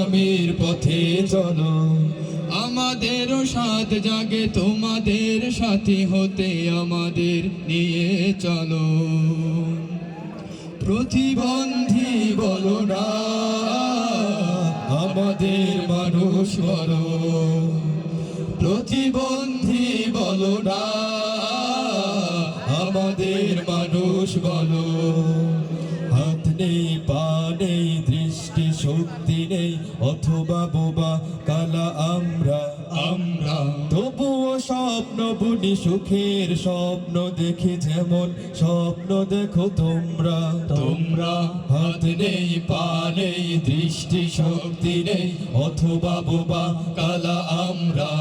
আগামীর পথে চলো, আমাদেরও সাথ জাগে তোমাদের সাথী হতে আমাদের নিয়ে চলো। প্রতিবন্ধী বলো না, আমাদের মানুষ বলো। প্রতিবন্ধী বলো না, আমাদের মানুষ বলো। হাত নেই, পা নেই, দৃষ্টি শক্তি নেই, অথবা বোবা কালা আমরা তবুও স্বপ্ন বুনি, সুখের স্বপ্ন দেখি যেমন স্বপ্ন দেখো তোমরা। হাত নেই, পা নেই, দৃষ্টি শক্তি নেই, অথবা বোবা কালা আমরা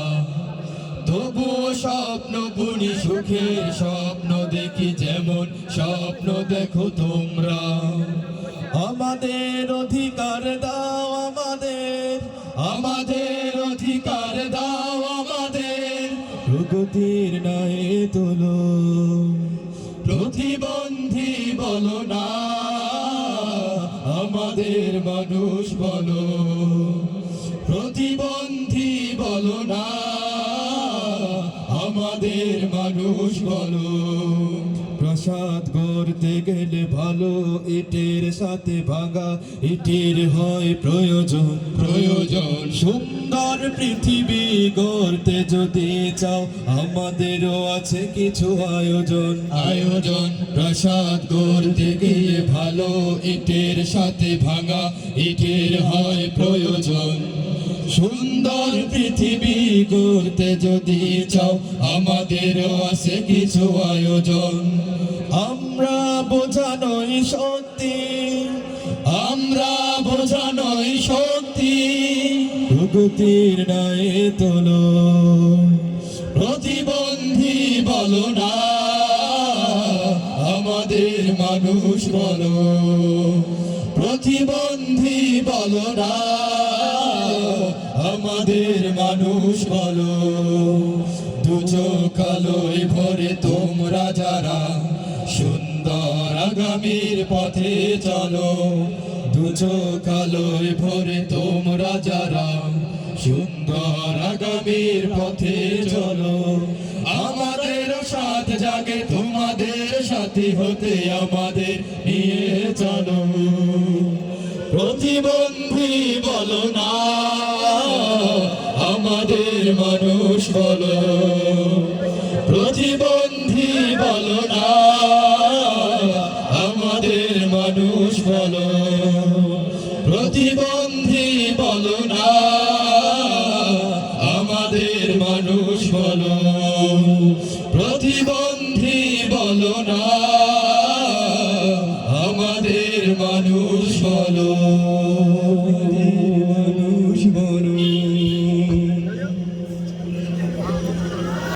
তবুও স্বপ্ন বুনি, সুখের স্বপ্ন দেখি যেমন স্বপ্ন দেখো তোমরা। আমাদের অধিকার দাও, আমাদের অধিকার দাও, আমাদের প্রগতির ন্যায় তোলো। প্রতিবন্ধী বলো না, আমাদের মানুষ বলো। প্রতিবন্ধী বলো না, আমাদের মানুষ বলো। প্রাসাদ গড়তে গেলে ভালো ইটের সাথে ভাঙা ইটের হয় প্রয়োজন। সুন্দর পৃথিবী গড়তে যদি চাও, আমাদেরও আছে কিছু আয়োজন। প্রাসাদ গড়তে গিয়ে ভালো ইটের সাথে ভাঙা ইটের হয় প্রয়োজন। সুন্দর পৃথিবী গড়তে যদি চাও, আমাদেরও আছে কিছু আয়োজন। আমরা বোঝানোই শক্তি, আমরা বোঝানোই শক্তি, প্রগতির ন্যায় তোলো। প্রতিবন্ধী বলো না, আমাদের মানুষ বলো। প্রতিবন্ধী বলো না, আমাদের মানুষ বলো। দু চোখ আলোয় ভরে তোমরা যারা সুন্দর আগামীর পথে চলো। দু চোখ আলোয় ভরে তোমরা যারা সুন্দর আগামীর পথে চলো। আমাদের সাথ জাগে তোমাদের সাথী হতে আমাদের নিয়ে চলো। প্রতিবন্ধী বলো না, আমাদের মানুষ বলো। প্রতিবন্ধী বলো না, আমাদের মানুষ বলো। প্রতিবন্ধী বলো না, আমাদের মানুষ বলো। প্রতিবন্ধী